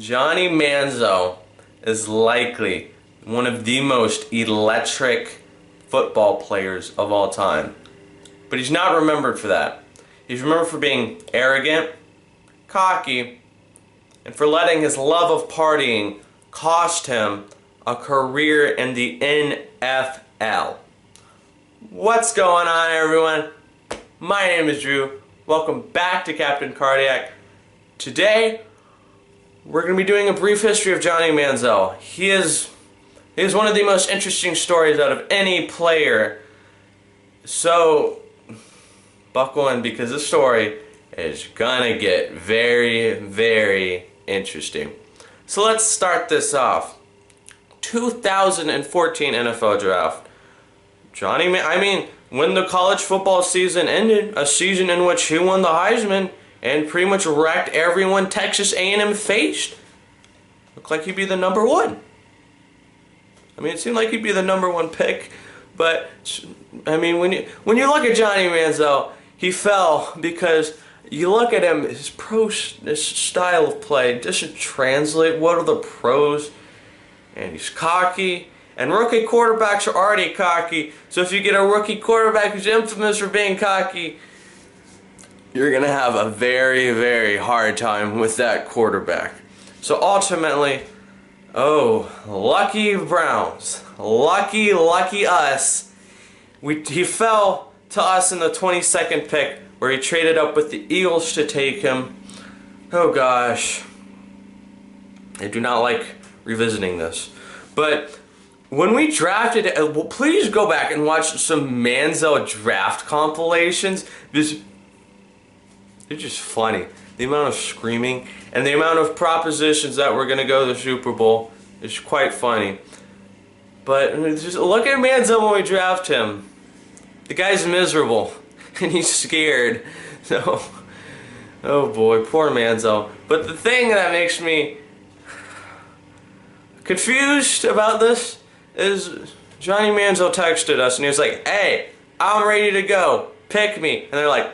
Johnny Manziel is likely one of the most electric football players of all time. But he's not remembered for that. He's remembered for being arrogant, cocky, and for letting his love of partying cost him a career in the NFL. What's going on, everyone? My name is Drew. Welcome back to Captain Cardiac. Today, we're going to be doing a brief history of Johnny Manziel. He is one of the most interesting stories out of any player. So, buckle in because this story is gonna get very, very interesting. So let's start this off. 2014 NFL Draft. When the college football season ended, a season in which he won the Heisman and pretty much wrecked everyone Texas A&M faced. Looked like he'd be the number one. It seemed like he'd be the number one pick, but when you look at Johnny Manziel, he fell because you look at him, his style of play doesn't translate. What are the pros? And he's cocky, and rookie quarterbacks are already cocky. So if you get a rookie quarterback who's infamous for being cocky, you're gonna have a very, very hard time with that quarterback. So ultimately, lucky Browns, lucky us. He fell to us in the 22nd pick, where he traded up with the Eagles to take him. Oh gosh, I do not like revisiting this. But when we drafted, please go back and watch some Manziel draft compilations. They're just funny. The amount of screaming and the amount of propositions that we're going to go to the Super Bowl is quite funny. But just look at Manziel when we draft him. The guy's miserable and he's scared. So, oh boy, poor Manziel. But the thing that makes me confused about this is Johnny Manziel texted us and he was like, "Hey, I'm ready to go. Pick me." And they're like,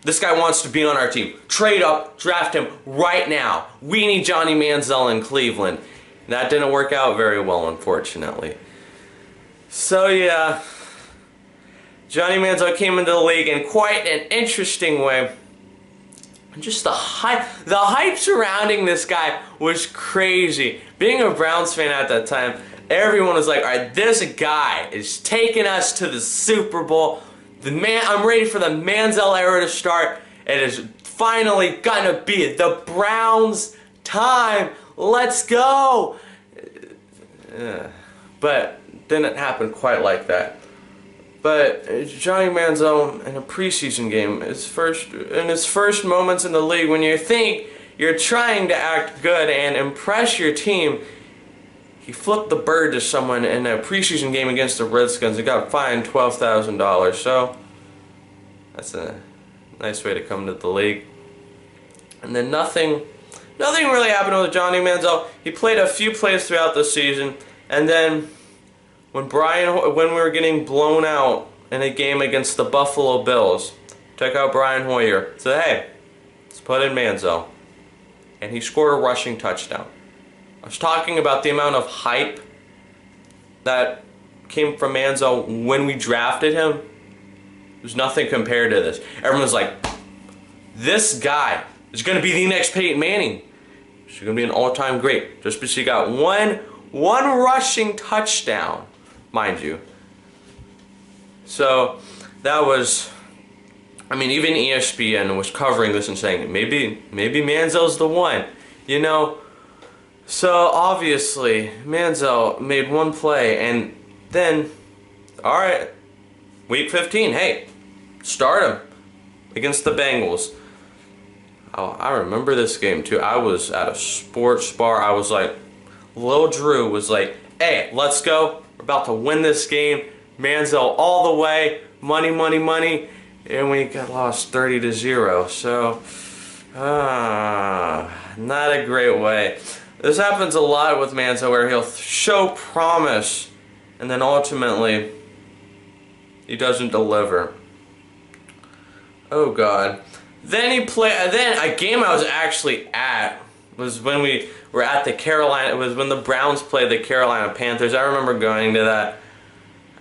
"This guy wants to be on our team. Trade up, draft him right now. We need Johnny Manziel in Cleveland." And that didn't work out very well, unfortunately. So yeah, Johnny Manziel came into the league in quite an interesting way. Just the hype surrounding this guy was crazy. Being a Browns fan at that time, everyone was like, "Alright, this guy is taking us to the Super Bowl. I'm ready for the Manziel era to start. It is finally gonna be the Browns' time. Let's go!" But didn't happen quite like that. But Johnny Manziel in a preseason game, in his first moments in the league, when you think you're trying to act good and impress your team, he flipped the bird to someone in a preseason game against the Redskins and got fined $12,000. So that's a nice way to come to the league. And then nothing really happened with Johnny Manziel. He played a few plays throughout the season, and then when we were getting blown out in a game against the Buffalo Bills, took out Brian Hoyer, said, "Hey, let's put in Manziel." And he scored a rushing touchdown. I was talking about the amount of hype that came from Manziel when we drafted him. There's nothing compared to this. Everyone's like, "This guy is going to be the next Peyton Manning. He's going to be an all-time great." Just because he got one rushing touchdown, mind you. So that was, even ESPN was covering this and saying, maybe Manziel's the one, you know. So obviously Manziel made one play, and then, alright, week 15, hey, start him against the Bengals. I remember this game too. I was at a sports bar. I was like, Lil Drew was like, "Hey, let's go. We're about to win this game. Manziel all the way. Money, money, money." And we got lost 30-0. So, not a great way. This happens a lot with Manziel, where he'll show promise and then ultimately he doesn't deliver. Oh God. Then a game I was actually at, was when we were at the Carolina. It was when the Browns played the Carolina Panthers. I remember going to that.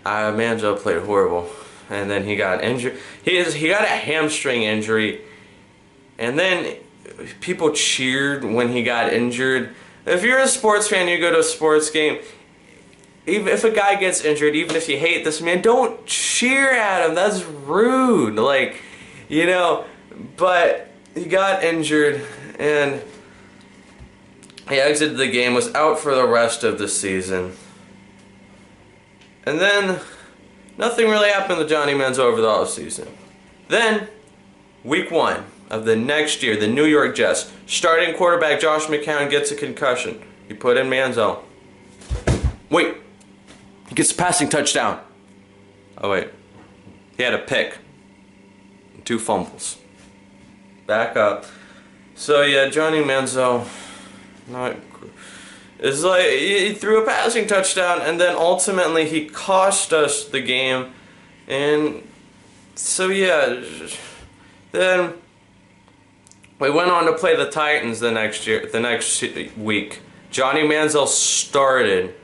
Manziel played horrible, and then he got injured. He got a hamstring injury, and then people cheered when he got injured. If you're a sports fan, you go to a sports game. Even if a guy gets injured, even if you hate this man, don't cheer at him. That's rude. Like, you know. But he got injured, and he exited the game. Was out for the rest of the season. And then, nothing really happened to Johnny Manziel over the offseason. Then, week 1 of the next year, the New York Jets, starting quarterback Josh McCown gets a concussion. He put in Manziel. Wait, he gets a passing touchdown. Oh wait, he had a pick. 2 fumbles. Back up. So yeah, Johnny Manziel, not... It's like he threw a passing touchdown, and then ultimately he cost us the game. And so yeah, then we went on to play the Titans the next week. Johnny Manziel started,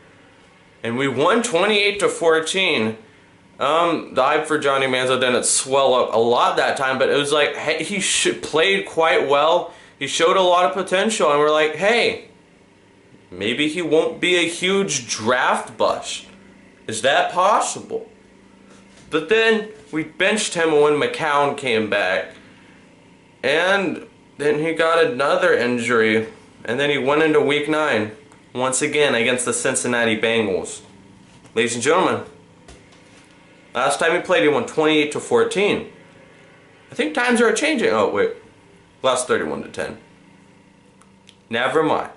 and we won 28-14. The hype for Johnny Manziel didn't swell up a lot that time, but it was like, hey, he played quite well. He showed a lot of potential, and we're like, hey, maybe he won't be a huge draft bust. Is that possible? But then we benched him when McCown came back. And then he got another injury. And then he went into week 9. Once again against the Cincinnati Bengals. Ladies and gentlemen, last time he played, he won 28-14. I think times are changing. Oh, wait. Lost 31-10. Never mind.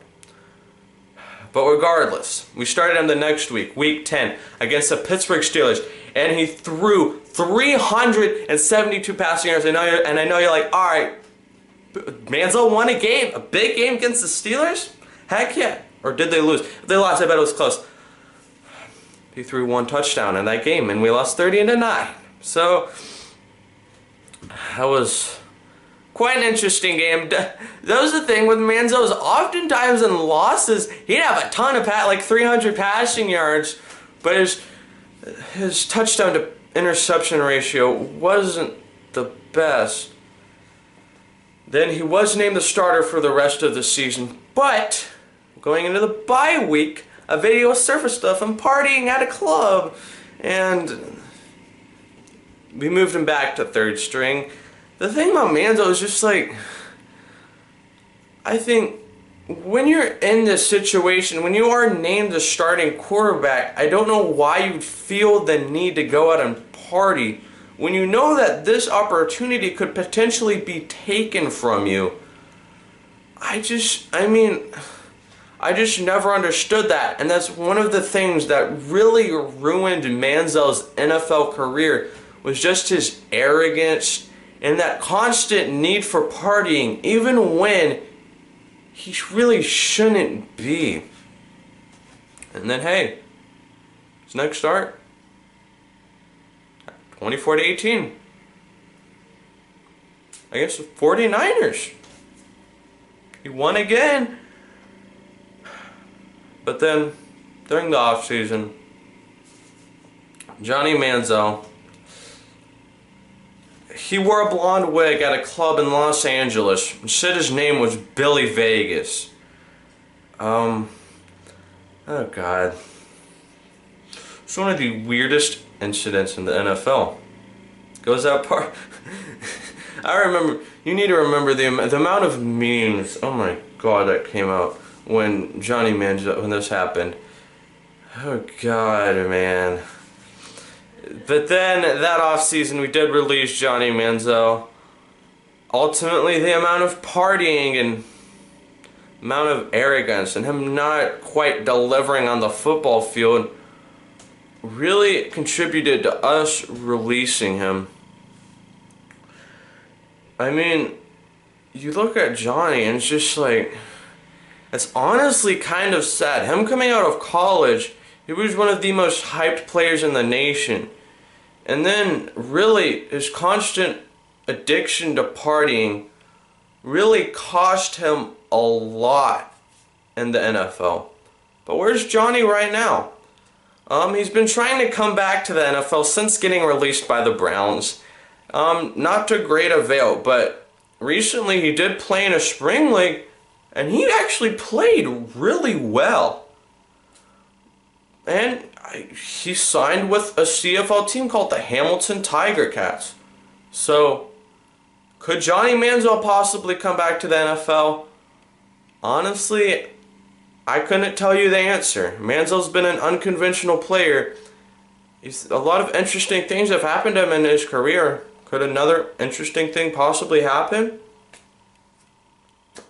But regardless, we started him the next week, week 10, against the Pittsburgh Steelers, and he threw 372 passing yards. And I know you're like, all right, Manziel won a game, a big game against the Steelers? Heck yeah. Or did they lose? If they lost, I bet it was close. He threw 1 touchdown in that game, and we lost 30-9. So that was quite an interesting game. That was the thing with Manziel, is oftentimes in losses, he'd have a ton of like 300 passing yards, but his touchdown to interception ratio wasn't the best. Then he was named the starter for the rest of the season, but going into the bye week, a video surfaced of him partying at a club, and we moved him back to 3rd string. The thing about Manziel is just like, I think when you're in this situation, when you are named the starting quarterback, I don't know why you'd feel the need to go out and party when you know that this opportunity could potentially be taken from you. I just never understood that, and that's one of the things that really ruined Manziel's NFL career, was just his arrogance and that constant need for partying, even when he really shouldn't be. And then, hey, his next start, 24-18, against the 49ers. He won again. But then, during the offseason, Johnny Manziel, he wore a blonde wig at a club in Los Angeles and said his name was Billy Vegas. Oh God. It's one of the weirdest incidents in the NFL. Goes that part. I remember, you need to remember the amount of memes, oh my God, that came out when Johnny Manziel, when this happened. Oh God, man. But then, that offseason, we did release Johnny Manziel. Ultimately, the amount of partying and amount of arrogance and him not quite delivering on the football field really contributed to us releasing him. I mean, you look at Johnny and it's just like, it's honestly kind of sad. Him coming out of college, he was one of the most hyped players in the nation. And then, really, his constant addiction to partying really cost him a lot in the NFL. But where's Johnny right now? He's been trying to come back to the NFL since getting released by the Browns. Not to great avail, but recently he did play in a spring league, and he actually played really well. And he signed with a CFL team called the Hamilton Tiger Cats. So, could Johnny Manziel possibly come back to the NFL? Honestly, I couldn't tell you the answer. Manziel's been an unconventional player. A lot of interesting things have happened to him in his career. Could another interesting thing possibly happen?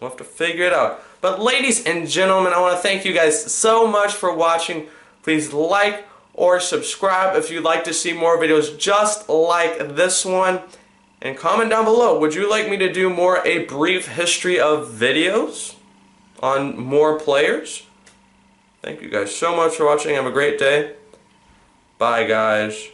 We'll have to figure it out. But ladies and gentlemen, I want to thank you guys so much for watching. Please like or subscribe if you'd like to see more videos just like this one. And comment down below, would you like me to do more a brief history of videos on more players? Thank you guys so much for watching. Have a great day. Bye, guys.